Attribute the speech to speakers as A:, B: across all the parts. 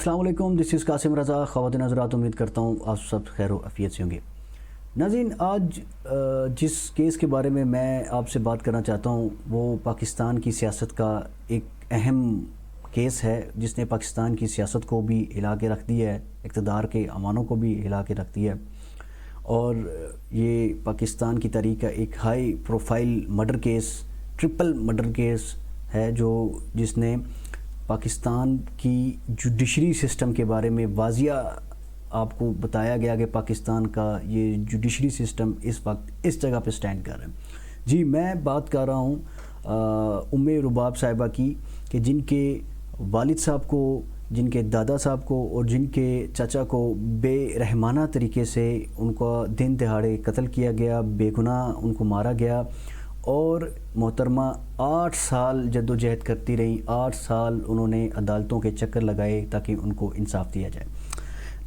A: السلام علیکم، دس از قاسم رضا۔ خواتین حضرات، امید کرتا ہوں آپ سب خیر و عافیت سے ہوں گے۔ ناظرین، آج جس کیس کے بارے میں آپ سے بات کرنا چاہتا ہوں وہ پاکستان کی سیاست کا ایک اہم کیس ہے جس نے پاکستان کی سیاست کو بھی ہلا کے رکھ دیا ہے، اقتدار کے امانوں کو بھی ہلا کے رکھ دیا ہے، اور یہ پاکستان کی تاریخ کا ایک high profile murder case, triple murder case ہے جس نے پاکستان کی جوڈیشری سسٹم کے بارے میں واضح آپ کو بتایا گیا کہ پاکستان کا یہ جوڈیشری سسٹم اس وقت اس جگہ پہ سٹینڈ کر رہا ہے۔ جی، میں بات کر رہا ہوں ام رباب صاحبہ کی، کہ جن کے والد صاحب کو، جن کے دادا صاحب کو اور جن کے چچا کو بے رحمانہ طریقے سے ان کو دن دہاڑے قتل کیا گیا، بے گناہ ان کو مارا گیا، اور محترمہ 8 سال جد و جہد کرتی رہیں، 8 سال انہوں نے عدالتوں کے چکر لگائے تاکہ ان کو انصاف دیا جائے۔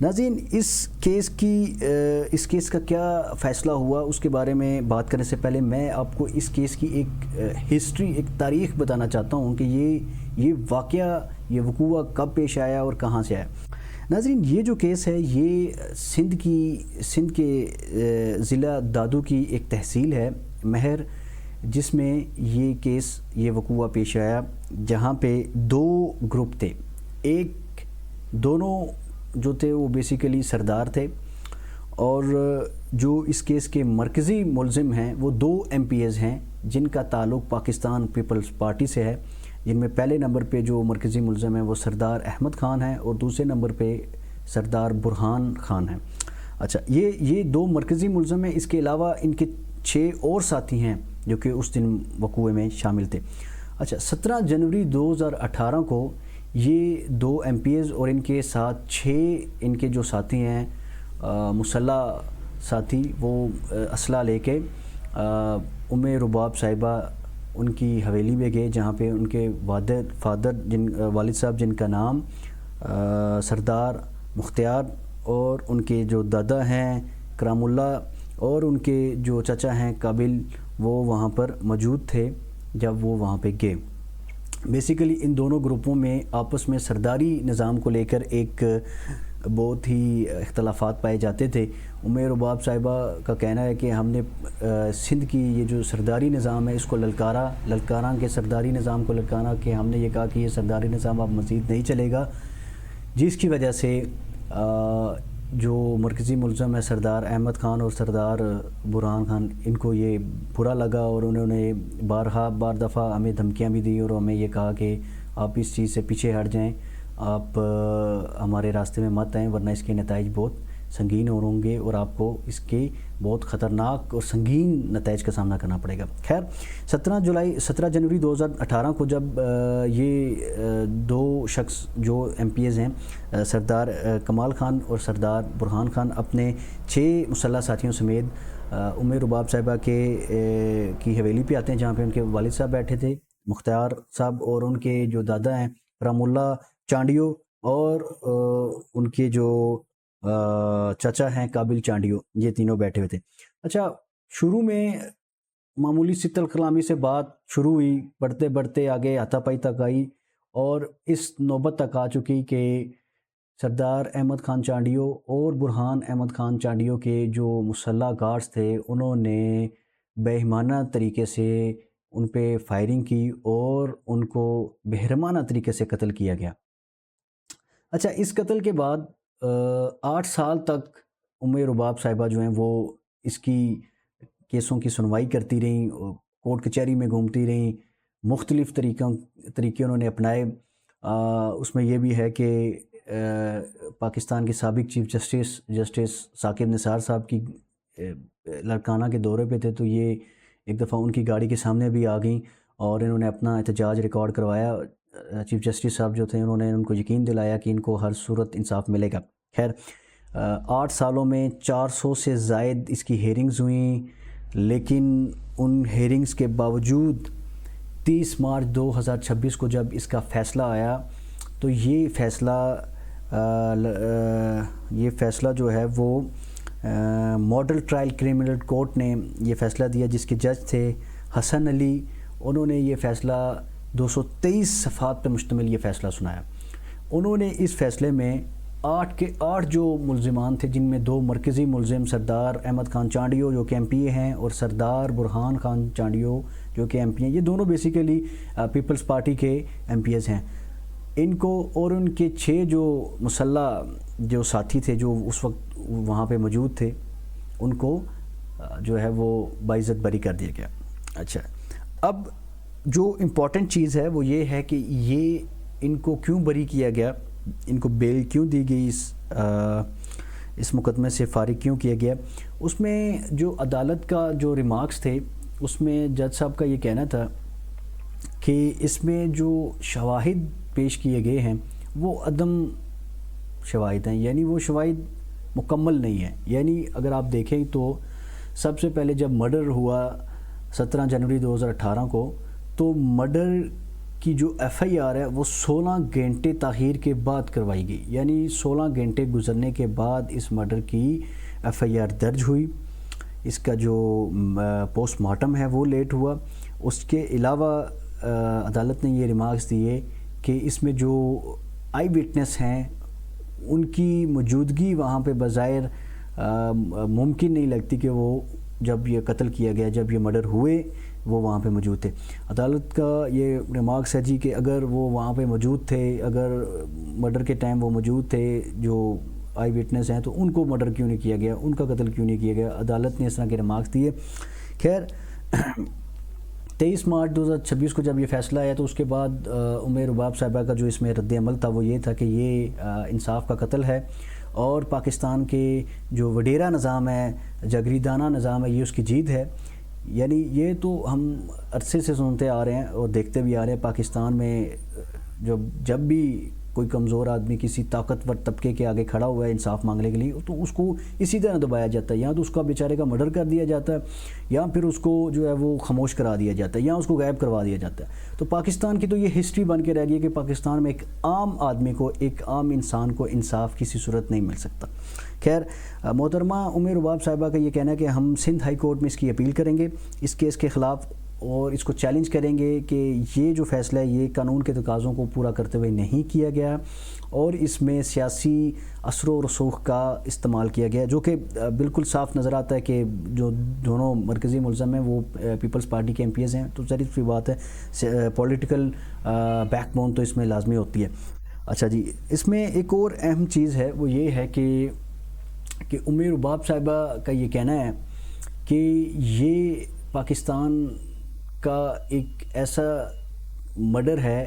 A: ناظرین، اس کیس کا کیا فیصلہ ہوا اس کے بارے میں بات کرنے سے پہلے میں آپ کو اس کیس کی ایک ہسٹری، ایک تاریخ بتانا چاہتا ہوں کہ یہ واقعہ، یہ وقوع کب پیش آیا اور کہاں سے آیا۔ ناظرین، یہ جو کیس ہے یہ سندھ کے ضلع دادو کی ایک تحصیل ہے مہر، جس میں یہ کیس، یہ وقوع پیش آیا، جہاں پہ 2 گروپ تھے۔ دونوں جو تھے وہ بیسیکلی سردار تھے، اور جو اس کیس کے مرکزی ملزم ہیں وہ 2 MPs ہیں جن کا تعلق پاکستان پیپلز پارٹی سے ہے، جن میں پہلے نمبر پہ جو مرکزی ملزم ہیں وہ سردار احمد خان ہیں اور دوسرے نمبر پہ سردار برہان خان ہیں۔ اچھا، یہ 2 مرکزی ملزم ہیں، اس کے علاوہ ان کے 6 اور ساتھی ہیں جو کہ اس دن وقوع میں شامل تھے۔ اچھا، 17 جنوری 2018 کو یہ 2 MPs اور ان کے ساتھ 6 ان کے جو ساتھی ہیں مسلح ساتھی، وہ اسلحہ لے کے ام رباب صاحبہ ان کی حویلی میں گئے، جہاں پہ ان کے والد صاحب جن کا نام سردار مختار، اور ان کے جو دادا ہیں کرام اللہ، اور ان کے جو چچا ہیں قابل، وہ وہاں پر موجود تھے جب وہ وہاں پہ گئے۔ بیسیکلی ان دونوں گروپوں میں آپس میں سرداری نظام کو لے کر ایک بہت ہی اختلافات پائے جاتے تھے۔ ام رباب صاحبہ کا کہنا ہے کہ ہم نے سندھ کی یہ جو سرداری نظام ہے اس کو للکارا کہ سرداری نظام کو للکارا کہ ہم نے یہ کہا کہ یہ سرداری نظام اب مزید نہیں چلے گا، جس کی وجہ سے جو مرکزی ملزم ہے سردار احمد خان اور سردار برہان خان، ان کو یہ برا لگا اور انہوں نے بار دفعہ ہمیں دھمکیاں بھی دی اور ہمیں یہ کہا کہ آپ اس چیز سے پیچھے ہٹ جائیں، آپ ہمارے راستے میں مت آئیں، ورنہ اس کے نتائج بہت سنگین ہوں گے اور آپ کو اس کے بہت خطرناک اور سنگین نتائج کا سامنا کرنا پڑے گا۔ خیر، 17 جنوری 2018 کو جب یہ 2 شخص جو MPs ہیں سردار کمال خان اور سردار برہان خان اپنے 6 مسلح ساتھیوں سمیت ام رباب صاحبہ کی حویلی پہ آتے ہیں، جہاں پہ ان کے والد صاحب بیٹھے تھے مختار صاحب، اور ان کے جو دادا ہیں رام اللہ چانڈیو، اور ان کے جو چچا ہیں قابل چانڈیو، یہ تینوں بیٹھے ہوئے تھے۔ اچھا، شروع میں معمولی سی تلخ کلامی سے بات شروع ہوئی، بڑھتے آگے ہاتھا پائی تک آئی، اور اس نوبت تک آ چکی کہ سردار احمد خان چانڈیو اور برہان احمد خان چانڈیو کے جو مسلح گارڈز تھے انہوں نے بے رحمانہ طریقے سے ان پہ فائرنگ کی اور ان کو بہرمانہ طریقے سے قتل کیا گیا۔ اچھا، اس قتل کے بعد 8 سال تک ام رباب صاحبہ جو ہیں وہ اس کی کیسوں کی سنوائی کرتی رہیں، کورٹ کچہری میں گھومتی رہیں، مختلف طریقے انہوں نے اپنائے۔ اس میں یہ بھی ہے کہ پاکستان کے سابق چیف جسٹس ثاقب نثار صاحب کی لاڑکانہ کے دورے پہ تھے، تو یہ ایک دفعہ ان کی گاڑی کے سامنے بھی آ گئیں اور انہوں نے اپنا احتجاج ریکارڈ کروایا۔ چیف جسٹس صاحب جو تھے انہوں نے ان کو یقین دلایا کہ ان کو ہر صورت انصاف ملے گا۔ خیر، 8 سالوں میں 400 سے زائد اس کی ہیرنگز ہوئیں، لیکن ان ہیرنگز کے باوجود 30 مارچ 2026 کو جب اس کا فیصلہ آیا تو یہ فیصلہ جو ہے وہ ماڈل ٹرائل کرمنل کورٹ نے یہ فیصلہ دیا، جس کے جج تھے حسن علی۔ انہوں نے یہ فیصلہ 223 صفحات پہ مشتمل یہ فیصلہ سنایا۔ انہوں نے اس فیصلے میں 8 کے 8 جو ملزمان تھے، جن میں 2 مرکزی ملزم سردار احمد خان چانڈیو جو کہ ایم پی اے ہیں اور سردار برہان خان چانڈیو جو کہ ایم پی ہیں، یہ دونوں بیسیکلی پیپلز پارٹی کے ایم پی ایز ہیں، ان کو اور ان کے 6 جو مسلح جو ساتھی تھے جو اس وقت وہاں پہ موجود تھے، ان کو جو ہے وہ باعزت بری کر دیا گیا۔ اچھا، اب جو امپورٹنٹ چیز ہے وہ یہ ہے کہ یہ ان کو کیوں بری کیا گیا، ان کو بیل کیوں دی گئی، اس مقدمے سے فارغ کیوں کیا گیا۔ اس میں جو عدالت کا جو ریمارکس تھے، اس میں جج صاحب کا یہ کہنا تھا کہ اس میں جو شواہد پیش کیے گئے ہیں وہ عدم شواہد ہیں، یعنی وہ شواہد مکمل نہیں ہیں۔ یعنی اگر آپ دیکھیں تو سب سے پہلے جب مرڈر ہوا 17 جنوری 2018 کو، تو مرڈر کی جو ایف آئی آر ہے وہ 16 گھنٹے تاخیر کے بعد کروائی گئی، یعنی 16 گھنٹے گزرنے کے بعد اس مرڈر کی ایف آئی آر درج ہوئی۔ اس کا جو پوسٹ مارٹم ہے وہ لیٹ ہوا۔ اس کے علاوہ عدالت نے یہ ریمارکس دیے کہ اس میں جو آئی وٹنس ہیں ان کی موجودگی وہاں پہ بظاہر ممکن نہیں لگتی کہ وہ جب یہ قتل کیا گیا، جب یہ مرڈر ہوئے، وہ وہاں پہ موجود تھے۔ عدالت کا یہ ریمارکس ہے جی کہ اگر وہ وہاں پہ موجود تھے، اگر مرڈر کے ٹائم وہ موجود تھے جو آئی وٹنس ہیں، تو ان کو مرڈر کیوں نہیں کیا گیا، ان کا قتل کیوں نہیں کیا گیا۔ عدالت نے اس طرح کے ریمارکس دیے۔ خیر 23 مارچ 2026 کو جب یہ فیصلہ آیا تو اس کے بعد ام رباب صاحبہ کا جو اس میں رد عمل تھا وہ یہ تھا کہ یہ انصاف کا قتل ہے، اور پاکستان کے جو وڈیرا نظام ہے، جاگیردارانہ نظام ہے، یہ اس کی جیت ہے۔ یعنی یہ تو ہم عرصے سے سنتے آ رہے ہیں اور دیکھتے بھی آ رہے ہیں، پاکستان میں جب بھی کوئی کمزور آدمی کسی طاقتور طبقے کے آگے کھڑا ہوا ہے انصاف مانگنے کے لیے، تو اس کو اسی طرح دبایا جاتا ہے، یا تو اس کا بیچارے کا مرڈر کر دیا جاتا ہے، یا پھر اس کو جو ہے وہ خاموش کرا دیا جاتا ہے، یا اس کو غائب کروا دیا جاتا ہے۔ تو پاکستان کی تو یہ ہسٹری بن کے رہ گئی ہے کہ پاکستان میں ایک عام آدمی کو، ایک عام انسان کو انصاف کسی صورت نہیں مل سکتا۔ خیر محترمہ ام رباب صاحبہ کا یہ کہنا ہے کہ ہم سندھ ہائی کورٹ میں اس کی اپیل کریں گے اس کیس کے خلاف، اور اس کو چیلنج کریں گے کہ یہ جو فیصلہ ہے یہ قانون کے تقاضوں کو پورا کرتے ہوئے نہیں کیا گیا، اور اس میں سیاسی اثر و رسوخ کا استعمال کیا گیا، جو کہ بالکل صاف نظر آتا ہے کہ جو دونوں مرکزی ملزم ہیں وہ پیپلز پارٹی کے ایم پی ایز ہیں، تو ظاہر سی بات ہے پولیٹیکل بیک بون تو اس میں لازمی ہوتی ہے۔ اچھا جی، اس میں ایک اور اہم چیز ہے وہ یہ ہے کہ ام رباب صاحبہ کا یہ کہنا ہے کہ یہ پاکستان کا ایک ایسا مرڈر ہے،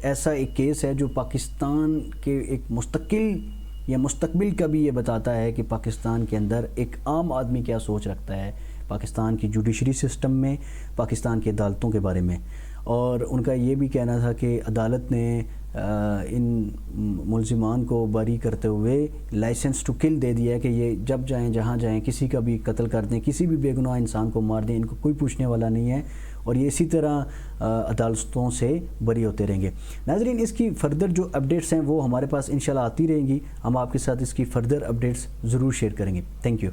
A: ایسا ایک کیس ہے جو پاکستان کے ایک مستقبل کا بھی یہ بتاتا ہے کہ پاکستان کے اندر ایک عام آدمی کیا سوچ رکھتا ہے پاکستان کی جوڈیشری سسٹم میں، پاکستان کی عدالتوں کے بارے میں۔ اور ان کا یہ بھی کہنا تھا کہ عدالت نے ان ملزمان کو بری کرتے ہوئے لائسنس ٹو کل دے دیا ہے کہ یہ جب جائیں جہاں جائیں کسی کا بھی قتل کر دیں، کسی بھی بے گناہ انسان کو مار دیں، ان کو کوئی پوچھنے والا نہیں ہے، اور یہ اسی طرح عدالتوں سے بری ہوتے رہیں گے۔ ناظرین، اس کی فردر جو اپڈیٹس ہیں وہ ہمارے پاس انشاءاللہ آتی رہیں گی، ہم آپ کے ساتھ اس کی فردر اپڈیٹس ضرور شیئر کریں گے۔ Thank you.